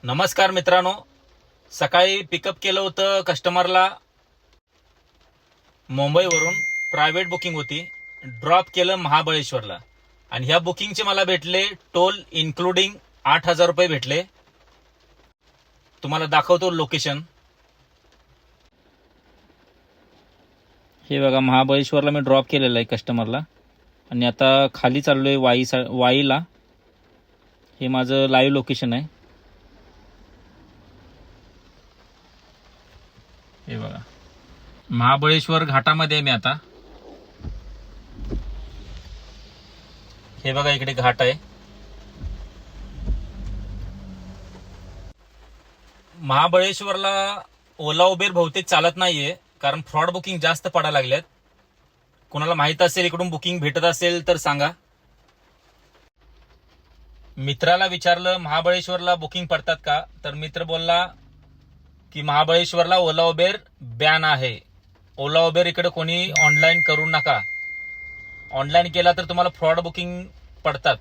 नमस्कार मित्रांनो, सकाळी पिकअप केलं होतं कस्टमरला मुंबईवरून. प्रायव्हेट बुकिंग होती. ड्रॉप केलं महाबळेश्वरला आणि ह्या बुकिंगचे मला भेटले टोल इन्क्लुडिंग 8,000 रुपये भेटले. तुम्हाला दाखवतो लोकेशन. हे बघा, महाबळेश्वरला मी ड्रॉप केलेलं आहे कस्टमरला आणि आता खाली चाललोय वाईला. हे माझं लाईव्ह लोकेशन आहे. हे बघा, महाबळेश्वर घाटामध्ये आहे मी आता. हे बघा, इकडे घाट आहे. महाबळेश्वरला ओला उबेर बहुतेक चालत नाहीये, कारण फ्रॉड बुकिंग जास्त पडायला लागल्यात. कुणाला माहित असेल इकडून बुकिंग भेटत असेल तर सांगा. मित्राला विचारलं महाबळेश्वरला बुकिंग पडतात का, तर मित्र बोलला की महाबळेश्वरला ओला उबेर बॅन आहे. ओला उबेर इकडे कोणी ऑनलाईन करू नका. ऑनलाईन केला तर तुम्हाला फ्रॉड बुकिंग पडतात.